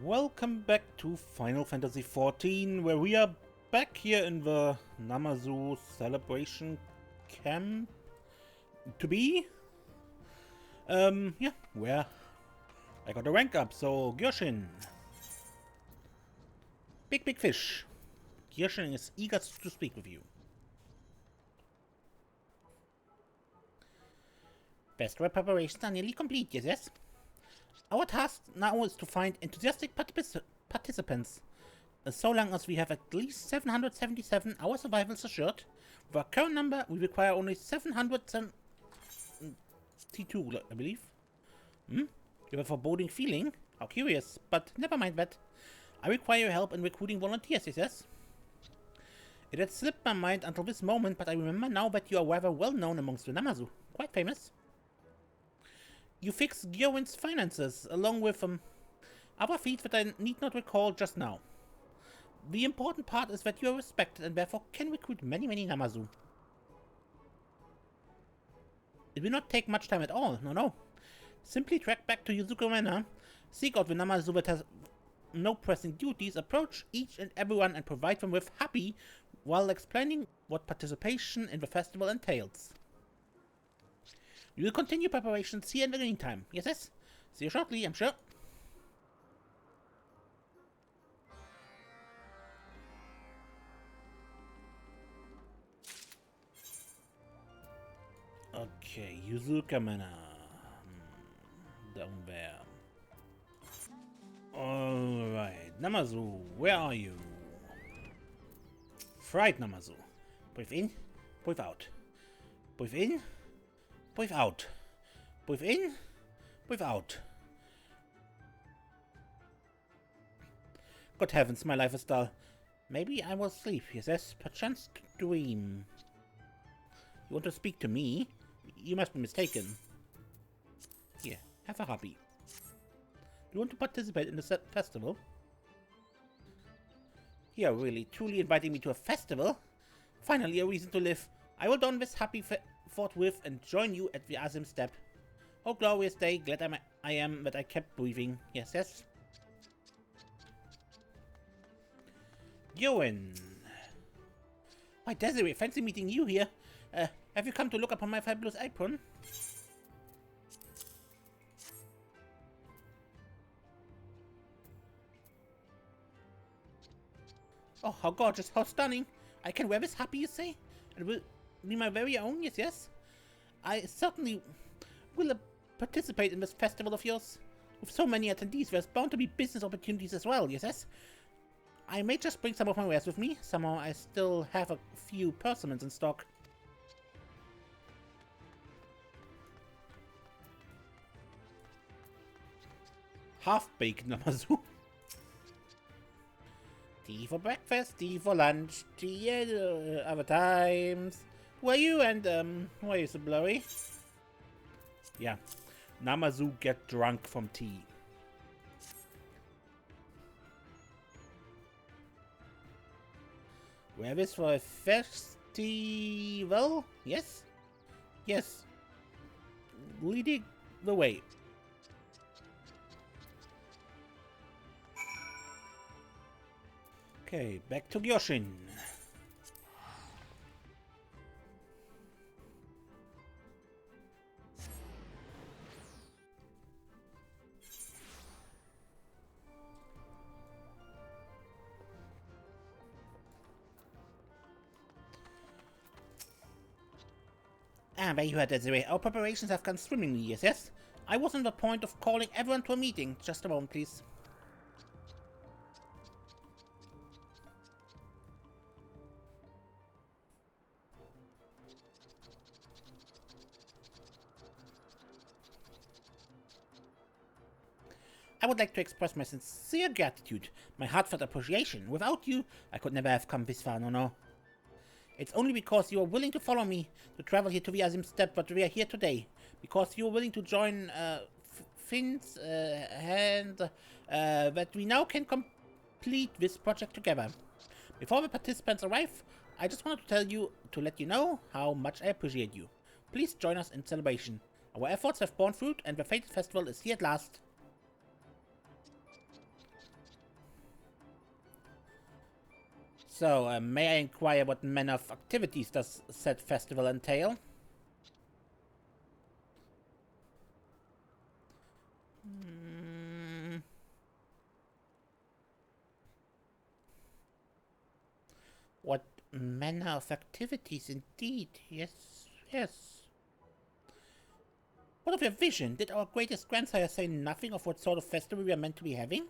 Welcome back to Final Fantasy XIV, where we are back here in the Namazu celebration camp to be. Yeah, where I got a rank up, so Gyoshin. Big fish. Gyoshin is eager to speak with you. Festival preparations are nearly complete, yes? Our task now is to find enthusiastic participants. So long as we have at least 777, our survival is assured. With our current number, we require only 772, I believe. You have a foreboding feeling? How curious, but never mind that. I require your help in recruiting volunteers, he says. It had slipped my mind until this moment, but I remember now that you are rather well known amongst the Namazu. Quite famous. You fixed Gyoshin's finances, along with other feats that I need not recall just now. The important part is that you are respected and therefore can recruit many Namazu. It will not take much time at all, no. Simply track back to Yuzuka Manor, seek out the Namazu that has no pressing duties, approach each and everyone and provide them with happy while explaining what participation in the festival entails. We will continue preparations here in the meantime. Yes? See you shortly, I'm sure. Okay, Yuzuka Manor. Down there. Alright, Namazu, where are you? Fried Namazu. Breathe in, breathe out. Breathe in, breathe out. Breathe in, breathe out. Good heavens, my life is dull. Maybe I will sleep, yes, perchance to dream. You want to speak to me? You must be mistaken. Here, have a hobby. Do you want to participate in the festival? You are really, truly inviting me to a festival? Finally, a reason to live. I will don this happy forthwith and join you at the Azim step. Oh, glorious day, glad I am that I kept breathing. Yes. Gyoshin. Why, Desiree, fancy meeting you here. Have you come to look upon my fabulous apron? Oh, how gorgeous, how stunning. I can wear this happy, you say? It will be my very own, yes? I certainly will participate in this festival of yours. With so many attendees, there's bound to be business opportunities as well, yes? I may just bring some of my wares with me. Somehow I still have a few persimmons in stock. Half-baked Namazu. Tea for breakfast, tea for lunch, tea at other times. Who are you and why are you so blurry? Yeah, Namazu get drunk from tea. Where is for a festival? Yes? Yes. Leading the way. Okay, back to Gyoshin. There you are, Desiree. Our preparations have gone swimmingly, yes? I was on the point of calling everyone to a meeting. Just a moment, please. I would like to express my sincere gratitude, my heartfelt appreciation. Without you, I could never have come this far, no. It's only because you are willing to follow me to travel here to the Azim step that we are here today. Because you are willing to join Finn's that we now can complete this project together. Before the participants arrive, I just wanted to let you know how much I appreciate you. Please join us in celebration. Our efforts have borne fruit and the fated festival is here at last. So, may I inquire what manner of activities does said festival entail? What manner of activities, indeed. Yes, yes. What of your vision? Did our greatest grandsire say nothing of what sort of festival we are meant to be having?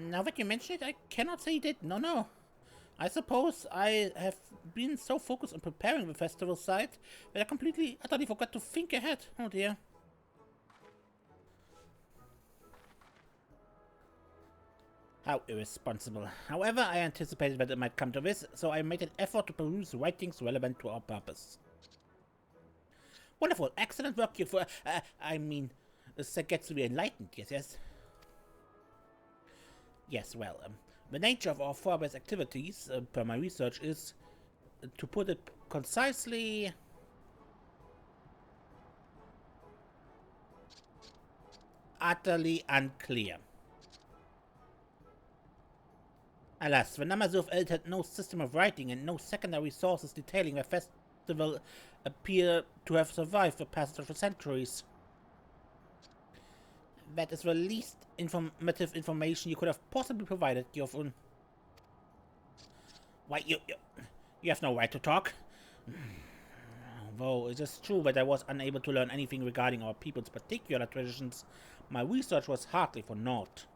Now that you mention it, I cannot say he did. No. I suppose I have been so focused on preparing the festival site that I utterly forgot to think ahead. Oh dear. How irresponsible. However, I anticipated that it might come to this, so I made an effort to peruse writings relevant to our purpose. Wonderful. Excellent work you for... Sagetsu enlightened, yes. Yes, well, the nature of our forebears' activities, per my research, is, to put it concisely, utterly unclear. Alas, the Namazu of Eld had no system of writing and no secondary sources detailing the festival appear to have survived the passage of the centuries. That is the least informative information you could have possibly provided, Gyoshin. Why, you have no right to talk. Though it is true that I was unable to learn anything regarding our people's particular traditions, my research was hardly for naught.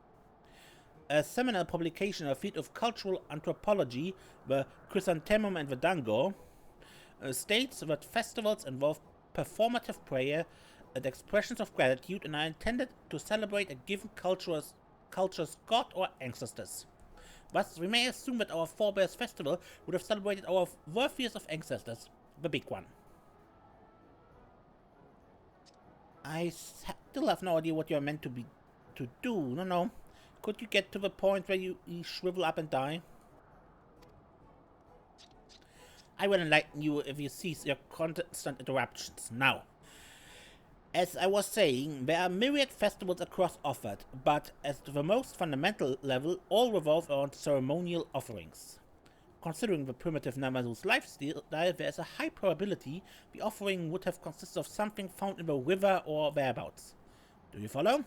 A seminal publication in the field of cultural anthropology, the Chrysanthemum and the Dango, states that festivals involve performative prayer and expressions of gratitude and are intended to celebrate a given culture's god or ancestors. Thus, we may assume that our forebears' festival would have celebrated our worthiest of ancestors, the big one. I still have no idea what you are meant to do. No. Could you get to the point where you shrivel up and die? I will enlighten you if you cease your constant interruptions. Now, as I was saying, there are myriad festivals across offered, but at the most fundamental level, all revolve around ceremonial offerings. Considering the primitive Namazu's lifestyle, there is a high probability the offering would have consisted of something found in the river or thereabouts. Do you follow?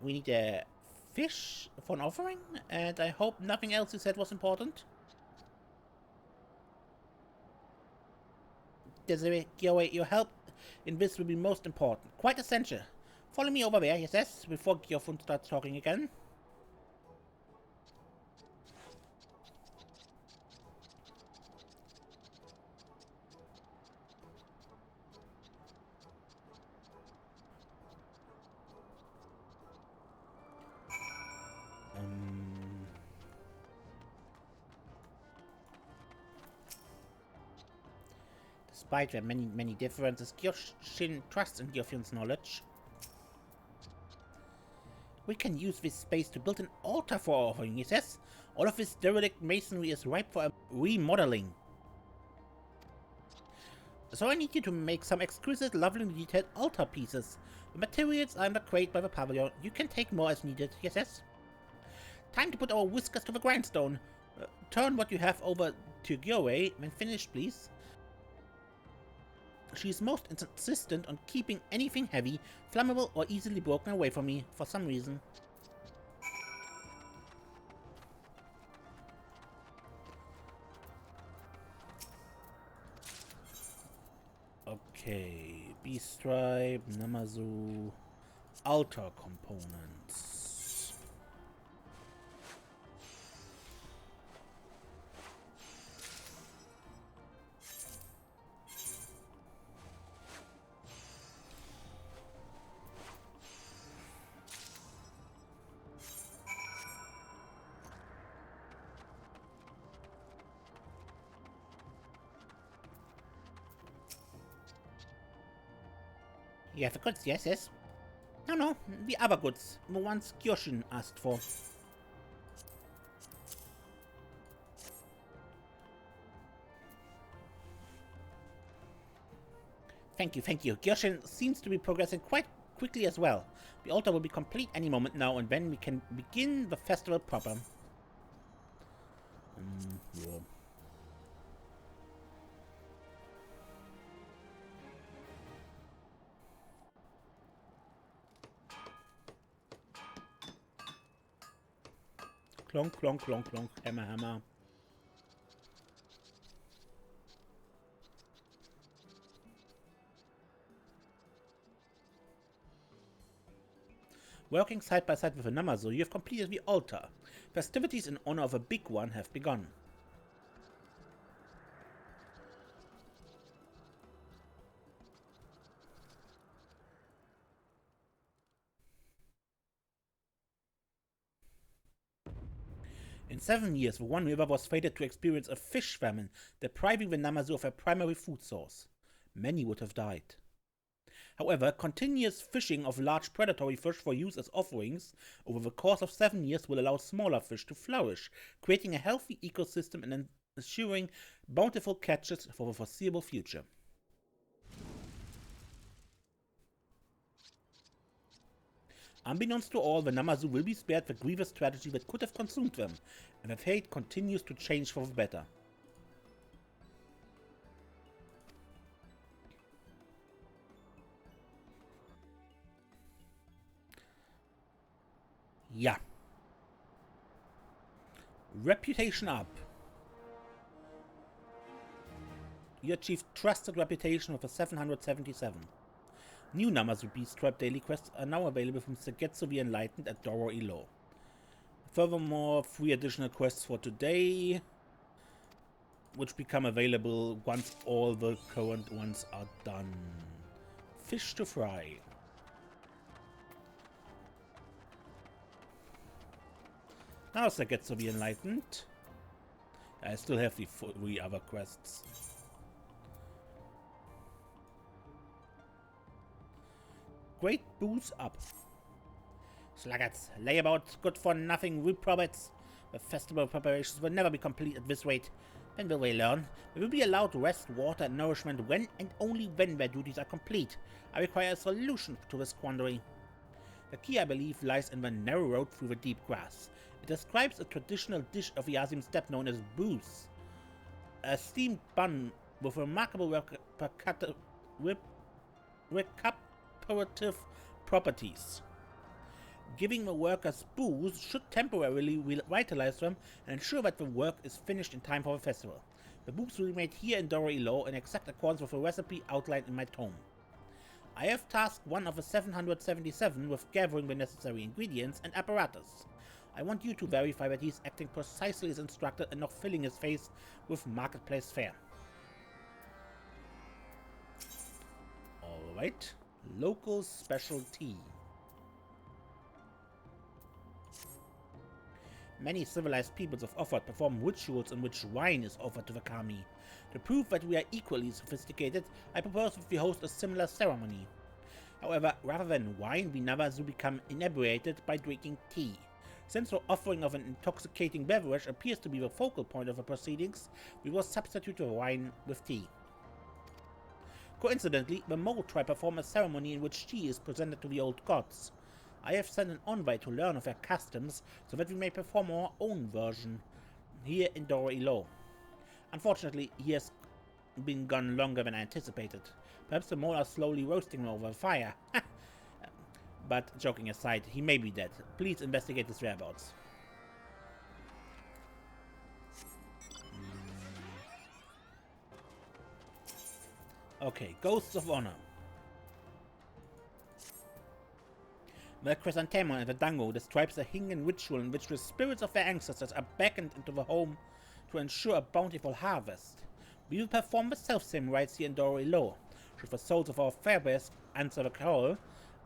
We need a fish for an offering, and I hope nothing else you said was important. Desiree, your help in this will be most important. Quite essential. Follow me over there, yes, before Gyoshin starts talking again. Despite their many differences, Gyoshin trusts in Gyoshin's knowledge. We can use this space to build an altar for our offering, he says. All of this derelict masonry is ripe for a remodeling. So I need you to make some exquisite, lovely detailed altar pieces. The materials are in the crate by the pavilion. You can take more as needed, yes. Time to put our whiskers to the grindstone. Turn what you have over to Gyoshin when finished, please. She is most insistent on keeping anything heavy, flammable, or easily broken away from me, for some reason. Okay, B-Stripe, Namazu, altar components. Yeah, the goods, yes. No, the other goods. The ones Gyoshin asked for. Thank you. Gyoshin seems to be progressing quite quickly as well. The altar will be complete any moment now, and then we can begin the festival proper. Yeah. Clonk, clonk, clonk, clonk. Hammer, hammer. Working side by side with a Namazu, you have completed the altar. Festivities in honor of a big one have begun. In 7 years, the One River was fated to experience a fish famine, depriving the Namazu of a primary food source. Many would have died. However, continuous fishing of large predatory fish for use as offerings over the course of 7 years will allow smaller fish to flourish, creating a healthy ecosystem and ensuring bountiful catches for the foreseeable future. Unbeknownst to all, the Namazu will be spared the grievous tragedy that could have consumed them, and their fate continues to change for the better. Yeah. Reputation up. You achieved trusted reputation with a 777. New Namazu Beast Trap daily quests are now available from Segetsu the Enlightened at Doro Ilo. Furthermore, 3 additional quests for today, which become available once all the current ones are done. Fish to fry. Now Segetsu the Enlightened. I still have the 3 other quests. Great booze up. Sluggards, layabouts, good-for-nothing reprobates. The festival preparations will never be complete at this rate. When will they learn? They will be allowed rest, water, and nourishment when and only when their duties are complete. I require a solution to this quandary. The key, I believe, lies in the narrow road through the deep grass. It describes a traditional dish of the Yazim steppe known as booze. A steamed bun with remarkable recuperative properties. Giving the workers booze should temporarily revitalize them and ensure that the work is finished in time for the festival. The booze will be made here in Doro Ilo in exact accordance with the recipe outlined in my tome. I have tasked one of the 777 with gathering the necessary ingredients and apparatus. I want you to verify that he is acting precisely as instructed and not filling his face with marketplace fare. Alright. Local specialty. Many civilized peoples of Offord perform rituals in which wine is offered to the kami. To prove that we are equally sophisticated, I propose that we host a similar ceremony. However, rather than wine, we Namazu become inebriated by drinking tea. Since the offering of an intoxicating beverage appears to be the focal point of the proceedings, we will substitute the wine with tea. Coincidentally, the Mole tribe perform a ceremony in which tea is presented to the old gods. I have sent an envoy to learn of their customs so that we may perform our own version here in Doro Ilo. Unfortunately, he has been gone longer than I anticipated. Perhaps the mole are slowly roasting him over the fire. But joking aside, he may be dead. Please investigate his whereabouts. Okay, Ghosts of Honor. The chrysanthemum and the dango describes a Hingan ritual in which the spirits of their ancestors are beckoned into the home to ensure a bountiful harvest. We will perform the self-same rites here in Doro Ilo. Should the souls of our fairbears answer the call,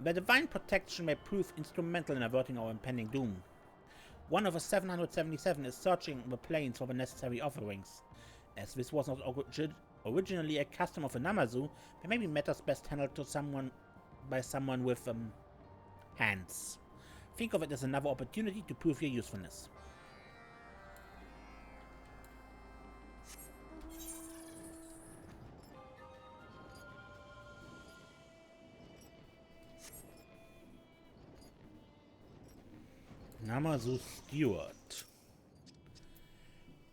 their divine protection may prove instrumental in averting our impending doom. One of the 777 is searching the plains for the necessary offerings. As this was not originally a custom of the Namazu, there may be matters best handled by someone with hands. Think of it as another opportunity to prove your usefulness. Namazu Steward.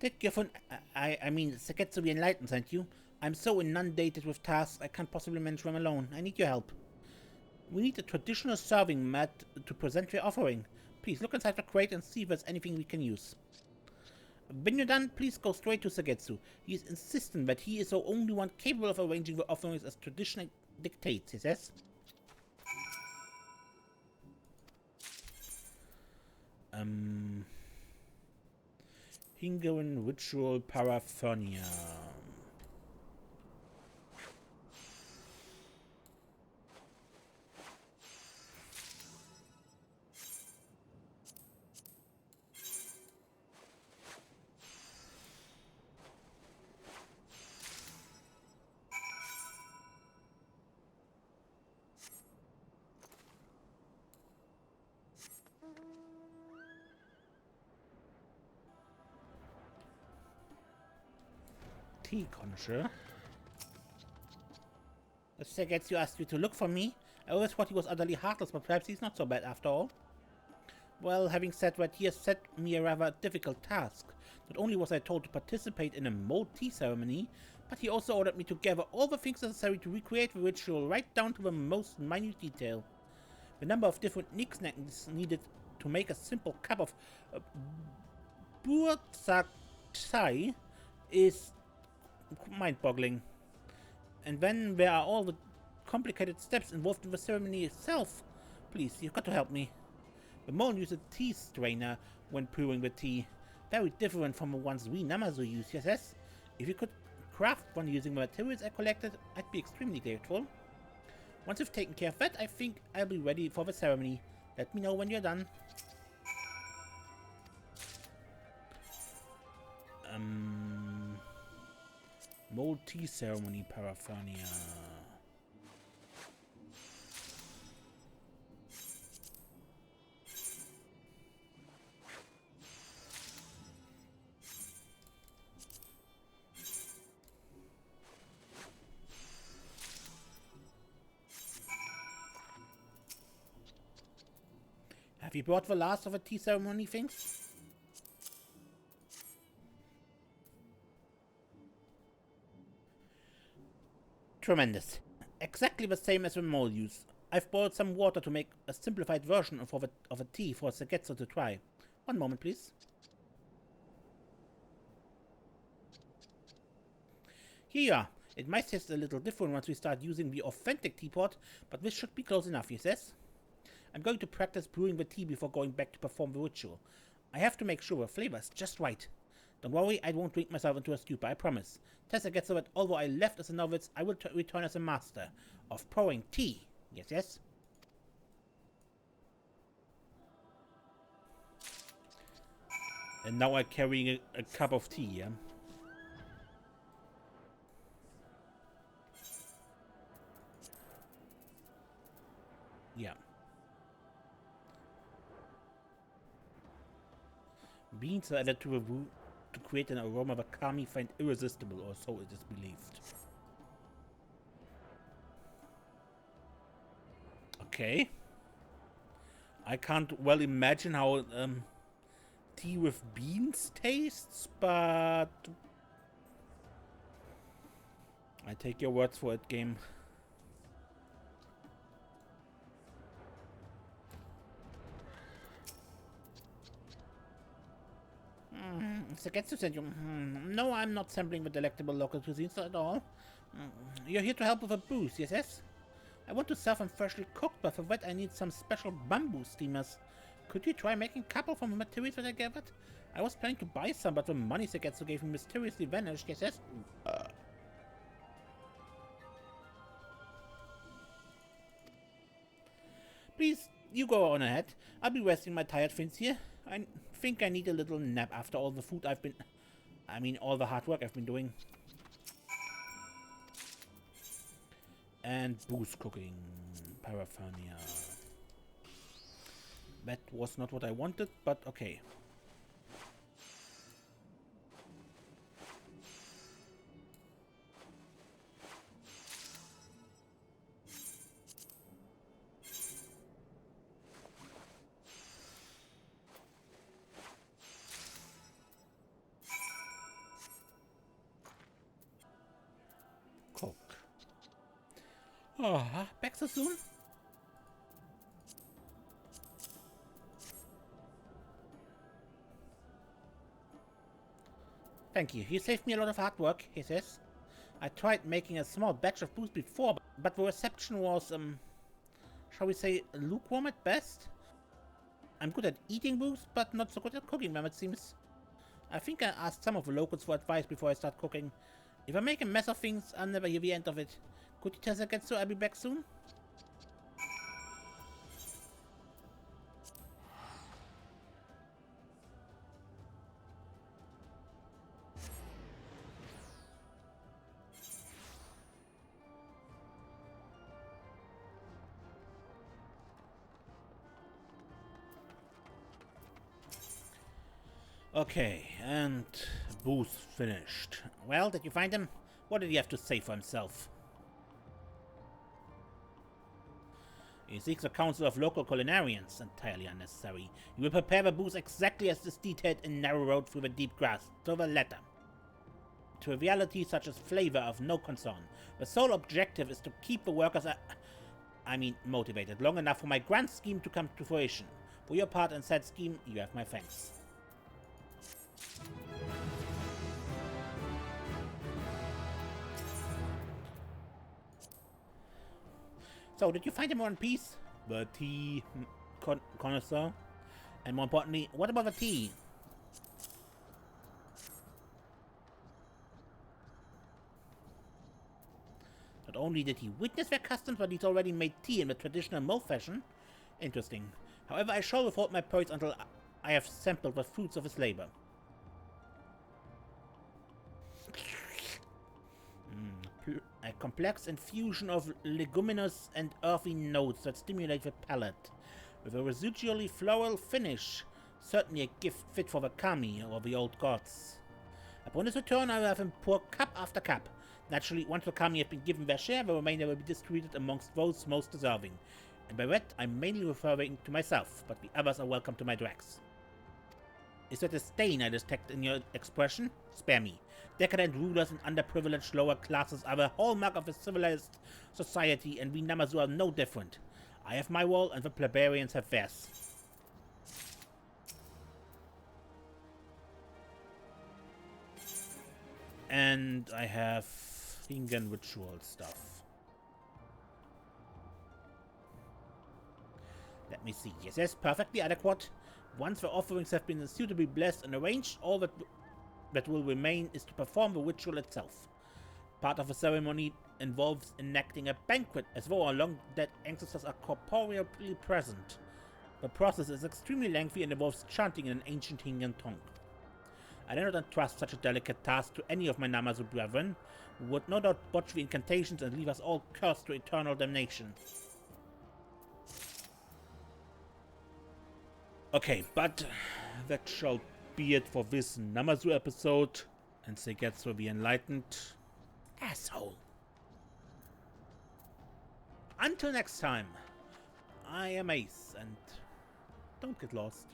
Did Gyoshin, I mean, Seketsu be enlightened, thank you. I'm so inundated with tasks, I can't possibly manage them alone. I need your help. We need a traditional serving mat to present your offering. Please look inside the crate and see if there's anything we can use. When you're done, please go straight to Seketsu. He is insistent that he is the only one capable of arranging the offerings as tradition dictates, he says. Hingering ritual paraphernalia. Tea conjure. The Seketsu asked you to look for me. I always thought he was utterly heartless, but perhaps he's not so bad after all. Well, having said that, he has set me a rather difficult task. Not only was I told to participate in a mold tea ceremony, but he also ordered me to gather all the things necessary to recreate the ritual right down to the most minute detail. The number of different knickknacks needed to make a simple cup of bursak chai is mind-boggling. And then there are all the complicated steps involved in the ceremony itself. Please, you've got to help me. The Mon used a tea strainer when brewing the tea. Very different from the ones we Namazu use, yes? If you could craft one using the materials I collected, I'd be extremely grateful. Once you've taken care of that, I think I'll be ready for the ceremony. Let me know when you're done. Mold tea ceremony paraphernalia. Have you brought the last of the tea ceremony things? Tremendous. Exactly the same as the mole use. I've boiled some water to make a simplified version of a tea for Seketsu to try. One moment, please. Here you are. It might taste a little different once we start using the authentic teapot, but this should be close enough, he says. I'm going to practice brewing the tea before going back to perform the ritual. I have to make sure the flavor is just right. Don't worry, I won't drink myself into a stupor, I promise. Tessa gets so that although I left as a novice, I will return as a master of pouring tea. Yes? And now I'm carrying a cup of tea, yeah? Yeah. Beans are added to the root to create an aroma that Kami find irresistible, or so it is believed. Okay. I can't well imagine how tea with beans tastes, but I take your words for it, game. Seketsu sent you. No, I'm not sampling the delectable local cuisines at all. You're here to help with the booze, yes? I want to serve them freshly cooked, but for that I need some special bamboo steamers. Could you try making a couple from the materials that I gathered? I was planning to buy some, but the money Seketsu gave me mysteriously vanished, yes? Please, you go on ahead. I'll be resting my tired fins here. I think I need a little nap after all the food all the hard work I've been doing. And booze cooking. Paraphernalia. That was not what I wanted, but okay. Oh, back so soon? Thank you. You saved me a lot of hard work, he says. I tried making a small batch of booze before, but the reception was, shall we say, lukewarm at best? I'm good at eating booze, but not so good at cooking them, it seems. I think I asked some of the locals for advice before I start cooking. If I make a mess of things, I'll never hear the end of it. Could you tell Zagetsu I'll be back soon? Okay, and booth finished. Well, did you find him? What did he have to say for himself? He seeks a council of local culinarians, entirely unnecessary. You will prepare the booth exactly as is detailed in Narrow Road through the Deep Grass, to the letter. Triviality such as flavor of no concern. The sole objective is to keep the workers motivated long enough for my grand scheme to come to fruition. For your part in said scheme, you have my thanks. So, did you find him in peace? The tea connoisseur? And more importantly, what about the tea? Not only did he witness their customs, but he's already made tea in the traditional Mo fashion. Interesting. However, I shall withhold my praise until I have sampled the fruits of his labor. A complex infusion of leguminous and earthy notes that stimulate the palate, with a residually floral finish. Certainly a gift fit for the kami or the old gods. Upon his return, I will have him pour cup after cup. Naturally, once the kami have been given their share, the remainder will be distributed amongst those most deserving. And by that, I'm mainly referring to myself, but the others are welcome to my dregs. Is that a stain I detect in your expression? Spare me. Decadent rulers and underprivileged lower classes are the hallmark of a civilized society, and we Namazu are no different. I have my role, and the plebeians have theirs. And I have Ringen ritual stuff. Let me see. Yes, yes, perfectly adequate. Once the offerings have been suitably blessed and arranged, all that will remain is to perform the ritual itself. Part of the ceremony involves enacting a banquet as though our long-dead ancestors are corporeally present. The process is extremely lengthy and involves chanting in an ancient Ringen tongue. I do not entrust such a delicate task to any of my Namazu brethren, who would no doubt botch the incantations and leave us all cursed to eternal damnation. Okay, but that shall be it for this Namazu episode, and Zagetsu the Enlightened asshole. Until next time, I am Ace, and don't get lost.